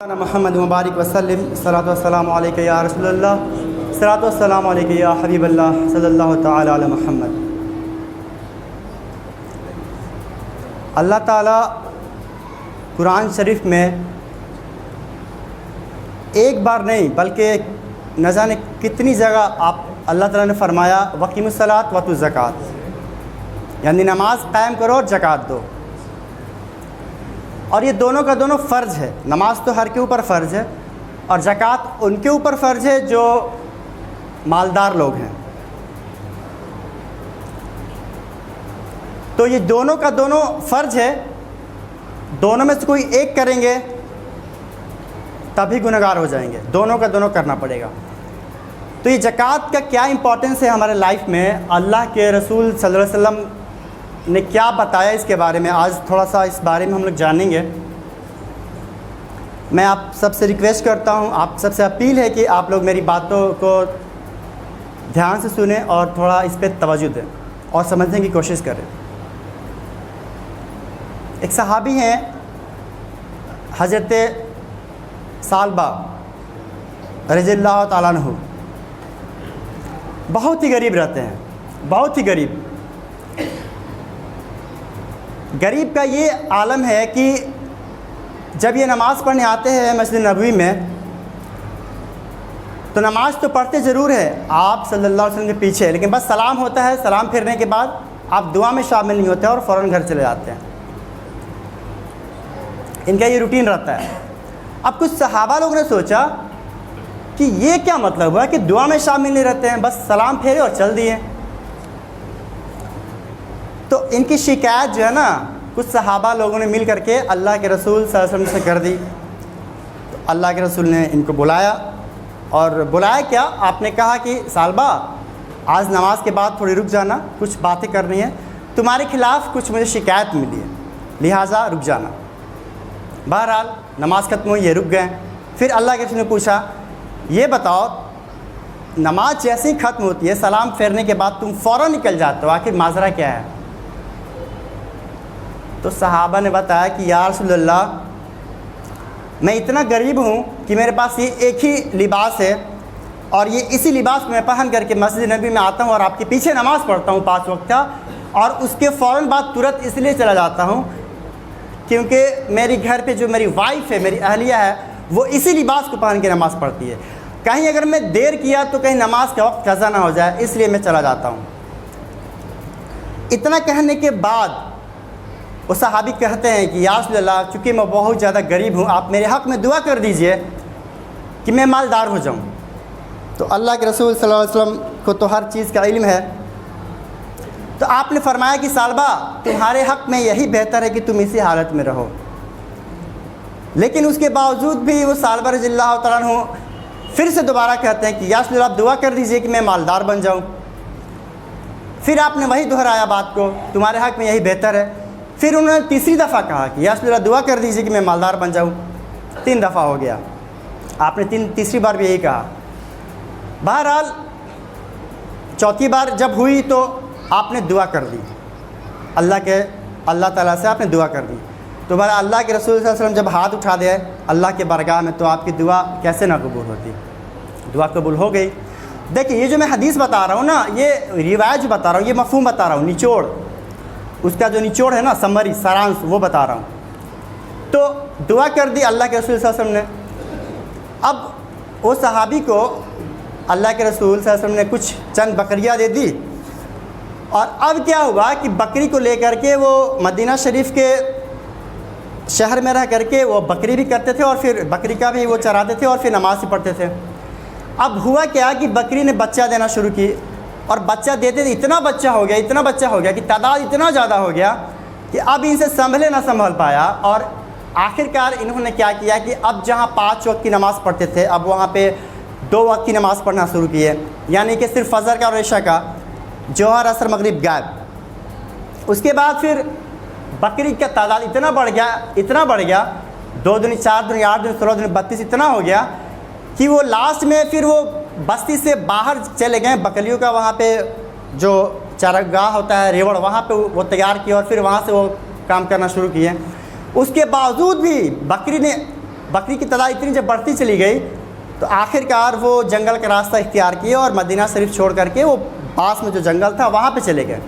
मोहम्मद मुबारक वसल्लम सलातो वस्सलामु अलैका या रसूलल्लाह सलातो वस्सलामु अलैका या हबीबल्लाह सल्लल्लाहु तआला अला मुहम्मद। अल्लाह ताला कुरान शरीफ में एक बार नहीं बल्कि न जाने कितनी जगह अल्लाह ताला ने फरमाया वक़ीमुस्सलात वतु ज़कात, यानी नमाज कायम करो और ज़कात दो। और ये दोनों का दोनों फ़र्ज़ है। नमाज तो हर के ऊपर फ़र्ज़ है और ज़कात उनके ऊपर फ़र्ज़ है जो मालदार लोग हैं। तो ये दोनों का दोनों फ़र्ज़ है, दोनों में से कोई एक करेंगे तभी गुनहगार हो जाएंगे, दोनों का दोनों करना पड़ेगा। तो ये ज़कात का क्या इम्पोर्टेंस है हमारे लाइफ में, अल्लाह के रसूल सल्लल्लाहु अलैहि वसल्लम ने क्या बताया इसके बारे में, आज थोड़ा सा इस बारे में हम लोग जानेंगे। मैं आप सबसे रिक्वेस्ट करता हूँ, आप सबसे अपील है कि आप लोग मेरी बातों को ध्यान से सुने और थोड़ा इस पर तवज्जो दें और समझने की कोशिश करें। एक सहाबी हैं हज़रत सालबा रज़ियल्लाहु ताला अन्हु, बहुत ही गरीब रहते हैं, बहुत ही गरीब। गरीब का ये आलम है कि जब ये नमाज़ पढ़ने आते हैं मस्जिद नबवी में, तो नमाज़ तो पढ़ते ज़रूर है आप सल्लल्लाहु अलैहि वसल्लम के पीछे, लेकिन बस सलाम होता है, सलाम फिरने के बाद आप दुआ में शामिल नहीं होते और फ़ौरन घर चले जाते हैं। इनका ये रूटीन रहता है। अब कुछ सहाबा लोगों ने सोचा कि ये क्या मतलब हुआ कि दुआ में शामिल नहीं रहते हैं, बस सलाम फेरे और चल दिए। तो इनकी शिकायत जो है ना, कुछ सहाबा लोगों ने मिल करके अल्लाह के रसूल सल्लल्लाहु अलैहि वसल्लम से कर दी। तो अल्लाह के रसूल ने इनको बुलाया, और बुलाया क्या, आपने कहा कि सालबा आज नमाज के बाद थोड़ी रुक जाना, कुछ बातें करनी है, तुम्हारे खिलाफ़ कुछ मुझे शिकायत मिली है, लिहाजा रुक जाना। बहरहाल नमाज ख़त्म हुई, ये रुक गए। फिर अल्लाह के रसूल ने पूछा, ये बताओ नमाज जैसे ही ख़त्म होती है, सलाम फेरने के बाद तुम फ़ौरन निकल जाते हो, आखिर माजरा क्या है? तो सहाबा ने बताया कि या रसूलल्लाह, मैं इतना गरीब हूँ कि मेरे पास ये एक ही लिबास है और ये इसी लिबास में पहन करके मस्जिद नबी में आता हूँ और आपके पीछे नमाज़ पढ़ता हूँ 5 वक्त का, और उसके फ़ौरन बाद तुरंत इसलिए चला जाता हूँ क्योंकि मेरी घर पे जो मेरी वाइफ है, मेरी अहलिया है, वो इसी लिबास को पहन के नमाज़ पढ़ती है। कहीं अगर मैं देर किया तो कहीं नमाज का वक्त क़ज़ा ना हो जाए, इसलिए मैं चला जाता हूँ। इतना कहने के बाद वो सहाबी कहते हैं कि या रसूलल्लाह, चूँकि मैं बहुत ज़्यादा गरीब हूँ, आप मेरे हक़ में दुआ कर दीजिए कि मैं मालदार हो जाऊँ। तो अल्लाह के रसूल सल्लल्लाहु अलैहि वसल्लम को तो हर चीज़ का इल्म है। तो आपने फरमाया कि सालबा, तुम्हारे हक़ में यही बेहतर है कि तुम इसी हालत में रहो। लेकिन उसके बावजूद भी वो सालबा रज़ियल्लाहु तआला अन्हु फिर से दोबारा कहते हैं कि या रसूलल्लाह, आप दुआ कर दीजिए कि मैं मालदार बन जाऊँ। फिर आपने वही दोहराया बात को, तुम्हारे हक़ में यही बेहतर है। फिर उन्होंने तीसरी दफ़ा कहा कि या रसूलल्लाह, दुआ कर दीजिए कि मैं मालदार बन जाऊँ। 3 दफ़ा हो गया, आपने तीसरी बार भी यही कहा। बहरहाल चौथी बार जब हुई तो आपने दुआ कर दी, अल्लाह ताला से आपने दुआ कर दी। तो बहरहाल अल्लाह के रसूल सल्लल्लाहु अलैहि वसल्लम जब हाथ उठा दे अल्लाह के बारगाह में, तो आपकी दुआ कैसे ना कबूल होती? दुआ कबूल हो गई। देखिए, ये जो मैं हदीस बता रहा हूँ ना, ये रिवायत जो बता रहा हूँ, ये मफ़हूम बता रहा हूँ, निचोड़, उसका जो निचोड़ है ना, समरी, सारांश, वो बता रहा हूँ। तो दुआ कर दी अल्लाह के रसूल सल्लल्लाहु अलैहि वसल्लम ने। अब वो सहाबी को अल्लाह के रसूल सल्लल्लाहु अलैहि वसल्लम ने कुछ चंद बकरियाँ दे दी, और अब क्या हुआ कि बकरी को लेकर के वो मदीना शरीफ के शहर में रह करके वो बकरी भी करते थे और फिर बकरी का भी वो चराते थे और फिर नमाज भी पढ़ते थे। अब हुआ क्या कि बकरी ने बच्चा देना शुरू की, और बच्चा देते थे, इतना बच्चा हो गया कि तादाद इतना ज़्यादा हो गया कि अब इनसे संभले ना संभल पाया। और आखिरकार इन्होंने क्या किया कि अब जहाँ 5 वक्त की नमाज़ पढ़ते थे, अब वहाँ पे 2 वक्त की नमाज़ पढ़ना शुरू किए, यानी कि सिर्फ फ़जर का और इशा का, जोहर असर मगरिब गायब। उसके बाद फिर बकरी का तादाद इतना बढ़ गया, 2 दिन 4 दिन 8 दिन 16 दिन 32 इतना हो गया कि वो लास्ट में फिर वो बस्ती से बाहर चले गए। बकरियों का वहाँ पे जो चारागाह होता है, रेवड़, वहाँ पे वो तैयार किया और फिर वहाँ से वो काम करना शुरू किए। उसके बावजूद भी बकरी ने बकरी की तादाद इतनी जब बढ़ती चली गई तो आखिरकार वो जंगल का रास्ता इख्तियार किए और मदीना शरीफ छोड़ करके वो पास में जो जंगल था वहाँ पे चले गए।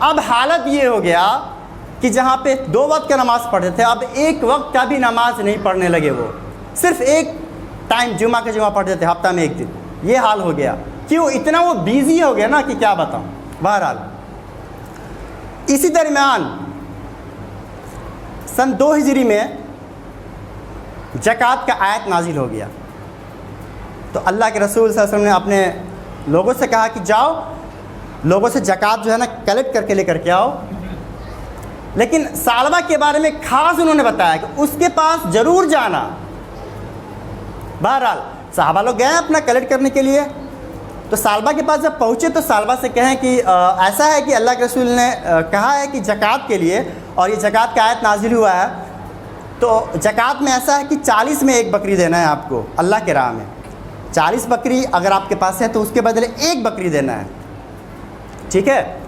अब हालत ये हो गया कि जहाँ पे 2 वक्त का नमाज़ पढ़ते थे, अब 1 वक्त का भी नमाज नहीं पढ़ने लगे। वो सिर्फ एक टाइम जुमा के जुमा पढ़ते थे, हफ्ता में 1 दिन। ये हाल हो गया। क्यों? इतना वो बिज़ी हो गया ना कि क्या बताऊँ। बहरहाल इसी दरमियान सन 2 हिजरी में ज़कात का आयत नाजिल हो गया। तो अल्लाह के रसूल सल्लल्लाहु अलैहि वसल्लम ने अपने लोगों से कहा कि जाओ लोगों से ज़कात जो है ना कलेक्ट करके लेकर के आओ। लेकिन सालबा के बारे में ख़ास उन्होंने बताया कि उसके पास ज़रूर जाना। बहरहाल सहाबा लोग गए अपना कलेक्ट करने के लिए। तो सालबा के पास जब पहुँचे तो सालबा से कहें कि ऐसा है कि अल्लाह के रसूल ने कहा है कि ज़कात के लिए, और ये ज़कात का आयत नाजिल हुआ है, तो ज़कात में ऐसा है कि 40 में 1 बकरी देना है आपको अल्लाह के राह में। 40 बकरी अगर आपके पास है तो उसके बदले 1 बकरी देना है। ठीक है।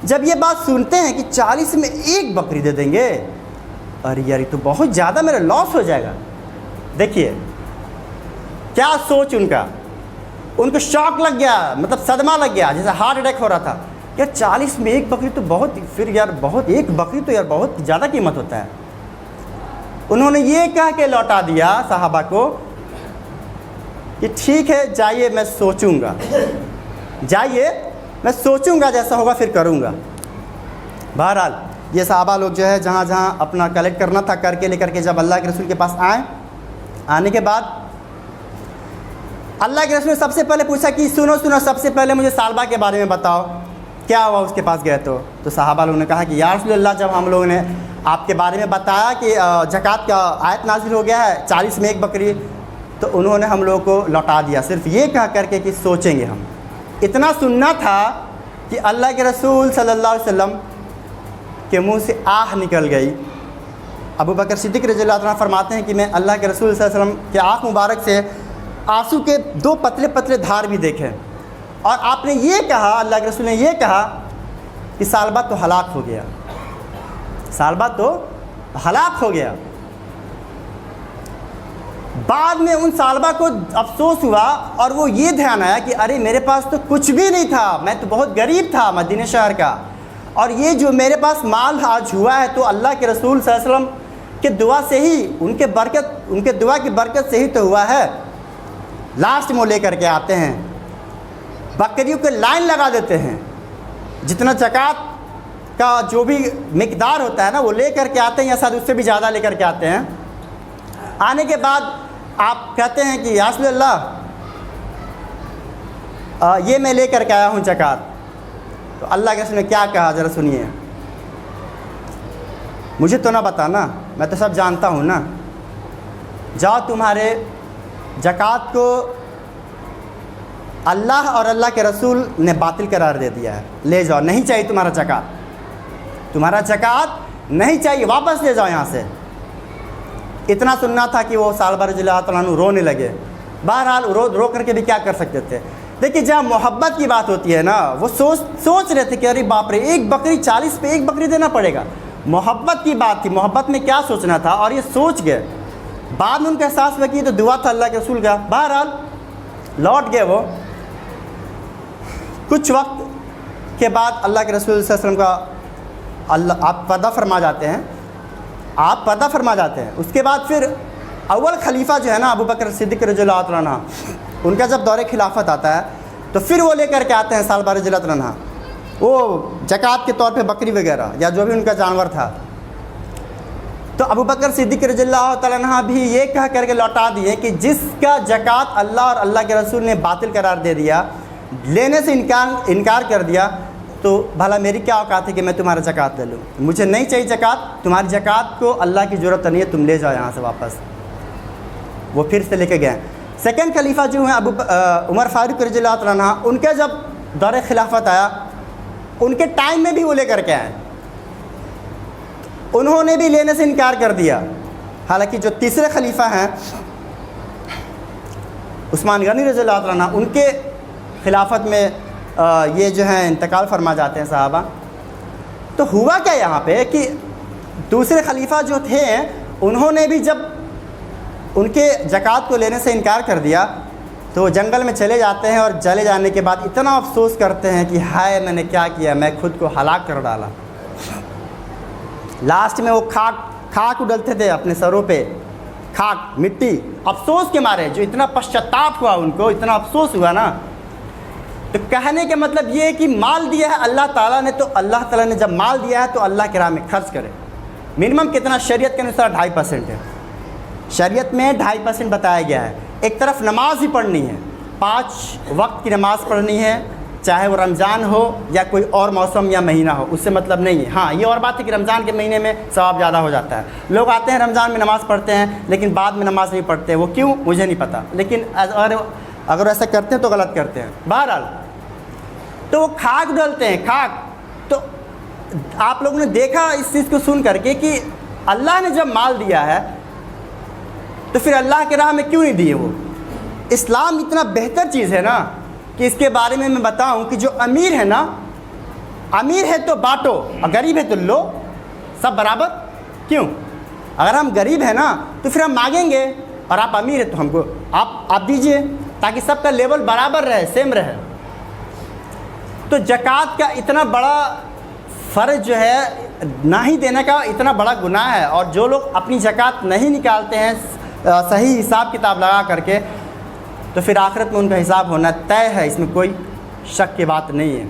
जब ये बात सुनते हैं कि 40 में 1 बकरी दे देंगे, अरे यार ये तो बहुत ज़्यादा मेरा लॉस हो जाएगा। देखिए क्या सोच उनको शॉक लग गया, मतलब सदमा लग गया, जैसे हार्ट अटैक हो रहा था। यार 40 में 1 बकरी तो बहुत, फिर यार बहुत, 1 बकरी तो यार बहुत ज़्यादा कीमत होता है। उन्होंने ये कह के लौटा दिया साहबा को कि ठीक है जाइए मैं सोचूंगा, जाइए मैं सोचूंगा, जैसा होगा फिर करूंगा। बहरहाल ये साहबा लोग जो है जहाँ जहाँ अपना कलेक्ट करना था करके लेकर के जब अल्लाह के रसूल के पास आए, आने के बाद अल्लाह के रसूल ने सबसे पहले पूछा कि सुनो सबसे पहले मुझे सालबा के बारे में बताओ, क्या हुआ उसके पास गए तो साहबा लोगों ने कहा कि या रसूल अल्लाह, जब हम लोगों ने आपके बारे में बताया कि ज़कात का आयत नाजिल हो गया है 40 में 1 बकरी, तो उन्होंने हम लोगों को लौटा दिया सिर्फ ये कह करके कि सोचेंगे हम। इतना सुनना था कि अल्लाह के रसूल सल्लल्लाहु अलैहि वसल्लम के मुंह से आह निकल गई। अबू बकर सिद्दीक़ रज़ियल्लाहु अन्हु फरमाते हैं कि मैं अल्लाह के रसूल सल्लल्लाहु अलैहि वसल्लम के आँख मुबारक से आंसू के 2 पतले पतले धार भी देखे। और आपने ये कहा, अल्लाह के रसूल ने ये कहा कि सालबा तो हलाक हो गया, सालबा तो हलाक हो गया। बाद में उन सालबा को अफसोस हुआ और वो ये ध्यान आया कि अरे मेरे पास तो कुछ भी नहीं था, मैं तो बहुत गरीब था मदीना शहर का, और ये जो मेरे पास माल आज हुआ है तो अल्लाह के रसूल सल्लल्लाहु अलैहि वसल्लम के दुआ से ही, उनके दुआ की बरकत से ही तो हुआ है। लास्ट में वो लेकर के आते हैं, बकरियों के लाइन लगा देते हैं, जितना ज़कात का जो भी मिकदार होता है ना वो लेकर के आते हैं, या शायद उससे भी ज़्यादा लेकर के आते हैं। आने के बाद आप कहते हैं कि या रसूल अल्लाह, ये मैं लेकर के आया हूँ ज़कात। तो अल्लाह के रसूल ने क्या कहा ज़रा सुनिए। मुझे तो ना बताना, मैं तो सब जानता हूँ ना। जाओ तुम्हारे ज़कात को अल्लाह और अल्लाह के रसूल ने बातिल करार दे दिया है, ले जाओ, नहीं चाहिए तुम्हारा ज़कात, तुम्हारा ज़कात नहीं चाहिए, वापस ले जाओ यहाँ से। इतना सुनना था कि वो सालबा रज़ियल्लाहु अन्हु रोने लगे। बहरहाल रो करके भी क्या कर सकते थे। देखिए जहाँ मोहब्बत की बात होती है ना, वो सोच रहे थे कि अरे बाप रे 1 बकरी 40 पे 1 बकरी देना पड़ेगा। मोहब्बत की बात थी, मोहब्बत में क्या सोचना था, और ये सोच गए। बाद में उनका एहसास हुआ कि तो दुआ था अल्लाह के रसूल का। बहरहाल लौट गए वो। कुछ वक्त के बाद अल्लाह के रसूल सल्लल्लाहु अलैहि वसल्लम का आप पर्दा फरमा जाते हैं। उसके बाद फिर अव्वल खलीफा जो है ना अबू बकर सिद्दीक़ रज़ियल्लाहु अन्हु, उनका जब दौरे खिलाफत आता है तो फिर वो लेकर के आते हैं सालबा रज़ियल्लाहु अन्हु, वो ज़कात के तौर पे बकरी वगैरह या जो भी उनका जानवर था। तो अबू बकर सिद्दीक़ रज़ियल्लाहु अन्हु भी ये कह करके लौटा दिए कि जिसका ज़कात अल्लाह और अल्लाह के रसूल ने बातिल करार दे दिया, लेने से इनकार कर दिया, तो भला मेरी क्या औकात है कि मैं तुम्हारा ज़कात ले लूँ। मुझे नहीं चाहिए ज़कात, तुम्हारी ज़कात को अल्लाह की ज़रूरत नहीं है, तुम ले जाओ यहाँ से वापस। वो फिर से लेके गए। सेकंड खलीफा जो हैं उमर फारूक रज़ियल्लाहु अन्हु, उनके जब दौरे खिलाफत आया, उनके टाइम में भी वो लेकर के आए, उन्होंने भी लेने से इनकार कर दिया। हालांकि जो तीसरे खलीफा हैं उस्मान गनी रज़ियल्लाहु अन्हु, उनके खिलाफत में ये जो है इंतकाल फरमा जाते हैं साहबा। तो हुआ क्या यहाँ पे कि दूसरे खलीफा जो थे उन्होंने भी जब उनके ज़कात को लेने से इनकार कर दिया तो वो जंगल में चले जाते हैं और चले जाने के बाद इतना अफसोस करते हैं कि हाय मैंने क्या किया, मैं खुद को हलाक कर डाला। लास्ट में वो खाक उड़लते थे अपने सरों पे, खाक मिट्टी, अफसोस के मारे, जो इतना पश्चाताप हुआ उनको, इतना अफसोस हुआ ना। तो कहने का मतलब ये है कि माल दिया है अल्लाह ताला ने, तो अल्लाह ताला ने जब माल दिया है तो अल्लाह के राह में खर्च करें। मिनिमम कितना? शरीयत के अनुसार 2.5% है। शरीयत में 2.5% बताया गया है। एक तरफ नमाज ही पढ़नी है, 5 वक्त की नमाज पढ़नी है, चाहे वो रमज़ान हो या कोई और मौसम या महीना हो, उससे मतलब नहीं है। हाँ, ये और बात है कि रमज़ान के महीने में सवाब ज़्यादा हो जाता है। लोग आते हैं रमज़ान में नमाज़ पढ़ते हैं लेकिन बाद में नमाज़ नहीं पढ़ते, वो क्यों मुझे नहीं पता, लेकिन अगर ऐसा करते हैं तो गलत करते हैं। बहरहाल तो वो खाक डालते हैं, खाक। तो आप लोगों ने देखा इस चीज़ को सुन करके कि अल्लाह ने जब माल दिया है तो फिर अल्लाह के राह में क्यों नहीं दिए? वो इस्लाम इतना बेहतर चीज़ है ना कि इसके बारे में मैं बताऊं कि जो अमीर है ना, अमीर है तो बांटो और गरीब है तो लो, सब बराबर। क्यों? अगर हम गरीब हैं ना तो फिर हम मांगेंगे, और आप अमीर है तो हमको आप दीजिए, ताकि सबका लेवल बराबर रहे, सेम रहे। तो ज़कात का इतना बड़ा फ़र्ज जो है ना ही देने का इतना बड़ा गुनाह है। और जो लोग अपनी ज़कात नहीं निकालते हैं सही हिसाब किताब लगा करके, तो फिर आखिरत में उनका हिसाब होना तय है, इसमें कोई शक की बात नहीं है।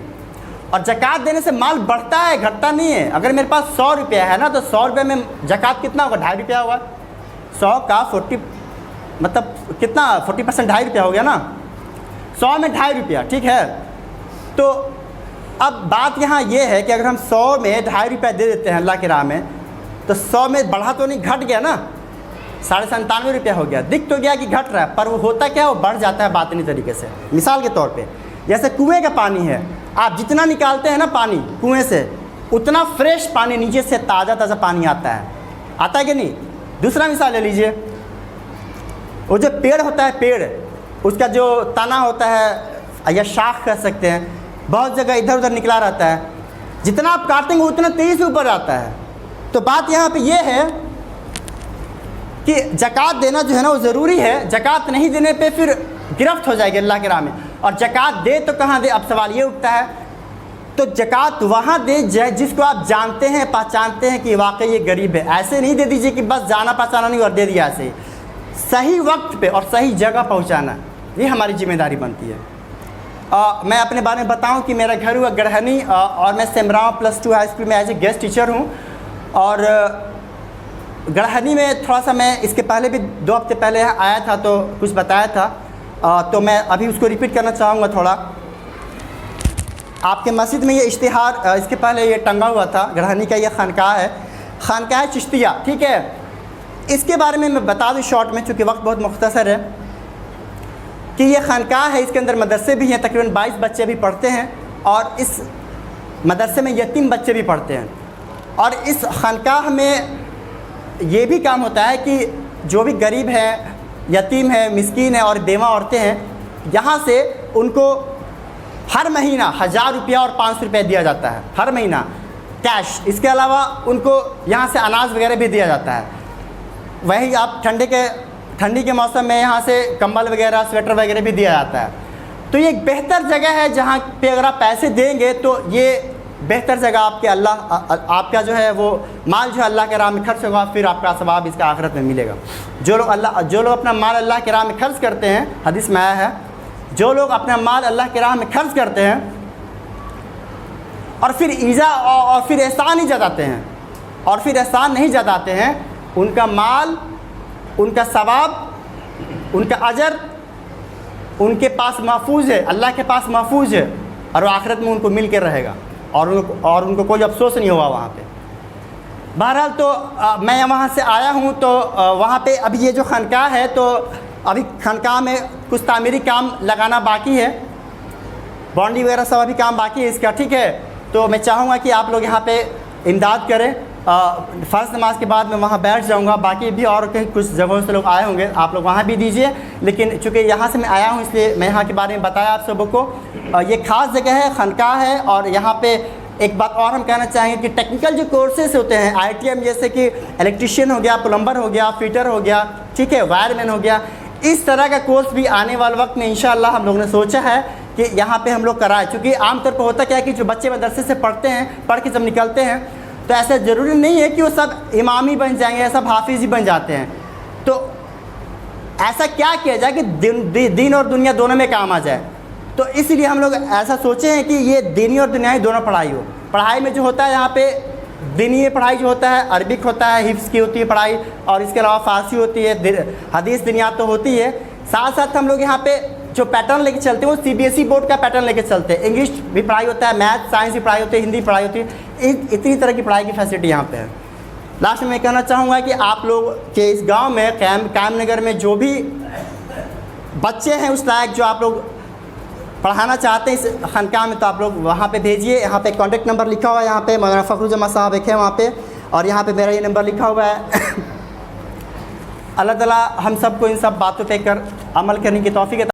और ज़कात देने से माल बढ़ता है, घटता नहीं है। अगर मेरे पास 100 रुपया है ना तो 100 रुपये में ज़कात कितना होगा? 2.5 रुपया होगा। 100 का 40 मतलब कितना? 40% 2.5 रुपया हो गया ना। 100 में 2.5 रुपया, ठीक है। तो अब बात यहाँ ये है कि अगर हम 100 में 2.5 रुपया दे देते हैं अल्लाह की राह में, तो 100 में बढ़ा तो नहीं, घट गया ना, 97.5 रुपया हो गया। दिख तो गया कि घट रहा है, पर वो होता क्या, वो बढ़ जाता है बातनी तरीके से। मिसाल के तौर पे जैसे कुएं का पानी है, आप जितना निकालते हैं ना पानी कुएं से, उतना फ्रेश पानी नीचे से ताज़ा ताज़ा पानी आता है कि नहीं? दूसरा मिसाल ले लीजिए, वो जो पेड़ होता है, पेड़ उसका जो तना होता है या शाख कह सकते हैं, बहुत जगह इधर उधर निकला रहता है, जितना आप काटेंगे उतना तेज़ी से ऊपर आता है। तो बात यहाँ पे ये है कि ज़कात देना जो है ना वो ज़रूरी है। ज़कात नहीं देने पे फिर गिरफ्त हो जाएगी अल्लाह के राह में। और ज़कात दे तो कहाँ दे? अब सवाल ये उठता है, तो ज़कात वहाँ दे जिसको आप जानते हैं, पहचानते हैं कि वाकई ये गरीब है। ऐसे नहीं दे दीजिए कि बस जाना पहचाना नहीं और दे दिया ऐसे ही। सही वक्त पे और सही जगह पहुँचाना, ये हमारी जिम्मेदारी बनती है। मैं अपने बारे में बताऊं कि मेरा घर हुआ गढ़हनी, और मैं सेमराव +2 हाई स्कूल में एज ए गेस्ट टीचर हूं। और गढ़हनी में थोड़ा सा मैं इसके पहले भी 2 हफ्ते पहले आया था तो कुछ बताया था, तो मैं अभी उसको रिपीट करना चाहूँगा थोड़ा। आपके मस्जिद में ये इश्तिहार इसके पहले ये टंगा हुआ था। गढ़हनी का ये खानकाह है, खानकाह चिश्तिया, ठीक है। इसके बारे में मैं बता दूँ शॉर्ट में, चूँकि वक्त बहुत मुख्तसर है, कि ये खानकाह है। इसके अंदर मदरसे भी हैं, तकरीबन 22 बच्चे भी पढ़ते हैं, और इस मदरसे में यतीम बच्चे भी पढ़ते हैं। और इस खानकाह में ये भी काम होता है कि जो भी गरीब हैं, यतीम हैं, मिस्कीन हैं और बेवा औरतें हैं, यहाँ से उनको हर महीना 1000 रुपया और 500 रुपये दिया जाता है, हर महीना कैश। इसके अलावा उनको यहाँ से अनाज वगैरह भी दिया जाता है। वही आप ठंडी के मौसम में यहाँ से कंबल वगैरह, स्वेटर वगैरह भी दिया जाता है। तो ये एक बेहतर जगह है जहाँ पे अगर आप पैसे देंगे तो ये बेहतर जगह आपके आपका जो है वो माल जो है अल्लाह के राह में खर्च होगा, फिर आपका सवाब इसका आखिरत में मिलेगा। जो लोग अपना माल अल्लाह के राह में खर्च करते हैं, हदीस में आया है, जो लोग अपना माल अल्लाह के राह में खर्च करते हैं और फिर फिर एहसान नहीं जताते हैं, उनका माल, उनका सवाब, उनका अजर उनके पास महफूज है, अल्लाह के पास महफूज है, और वो आखिरत में उनको मिल के रहेगा, और उनको कोई अफसोस नहीं होगा वहाँ पे। बहरहाल तो मैं वहाँ से आया हूँ, तो वहाँ पे अभी ये जो खानकाह है, तो अभी खानकाह में कुछ तामीरी काम लगाना बाकी है, बाउंड्री वगैरह सब अभी काम बाकी है इसका, ठीक है। तो मैं चाहूँगा कि आप लोग यहाँ पे इमदाद करें। फ़र्ज़ नमाज के बाद मैं वहाँ बैठ जाऊँगा, बाकी भी और कहीं कुछ जगहों से लोग आए होंगे, आप लोग वहाँ भी दीजिए। लेकिन चूँकि यहाँ से मैं आया हूँ इसलिए मैं यहाँ के बारे में बताया आप सबों को। ये ख़ास जगह है, खानकाह है, और यहाँ पे एक बात और हम कहना चाहेंगे कि टेक्निकल जो कोर्सेज होते हैं IITM, जैसे कि इलेक्ट्रिशियन हो गया, प्लम्बर हो गया, फिटर हो गया, ठीक है, वायरमैन हो गया, इस तरह का कोर्स भी आने वाले वक्त में इंशाअल्लाह हम लोगों ने सोचा है कि यहाँ पे हम लोग कराएं। क्योंकि आमतौर पर होता क्या है कि जो बच्चे मदरसे से पढ़ते हैं, पढ़ के जब निकलते हैं तो ऐसा ज़रूरी नहीं है कि वो सब इमाम ही बन जाएंगे या सब हाफिज़ ही बन जाते हैं। तो ऐसा क्या किया जाए कि दीन और दुनिया दोनों में काम आ जाए। तो इसलिए हम लोग ऐसा सोचे हैं कि ये दीनी और दुनियाई दोनों पढ़ाई हो। पढ़ाई में जो होता है यहाँ पे दीनी पढ़ाई जो होता है अरबिक होता है, हिफ्ज़ की होती है पढ़ाई, और इसके अलावा फ़ारसी होती है, हदीस दुनियात तो होती है। साथ साथ हम लोग यहाँ पे जो पैटर्न लेके चलते हैं वो CBSE बोर्ड का पैटर्न लेके चलते हैं। इंग्लिश भी पढ़ाई होता है, मैथ साइंस भी पढ़ाई होती है, हिंदी पढ़ाई होती है। इतनी तरह की पढ़ाई की फैसिलिटी यहाँ पे है। लास्ट में मैं कहना चाहूँगा कि आप लोग के इस गांव में कायम नगर में जो भी बच्चे हैं उस लायक जो आप लोग पढ़ाना चाहते हैं इस खानकाह में, तो आप लोग वहाँ पे भेजिए। यहाँ पे कॉन्टैक्ट नंबर लिखा हुआ है, यहाँ पे मौलाना फ़खरुज्जमान साहब एक है वहाँ पे, और यहाँ पे मेरा ये नंबर लिखा हुआ है। अल्लाह ताला हम सबको इन सब बातों पे कर अमल करने की तौफीक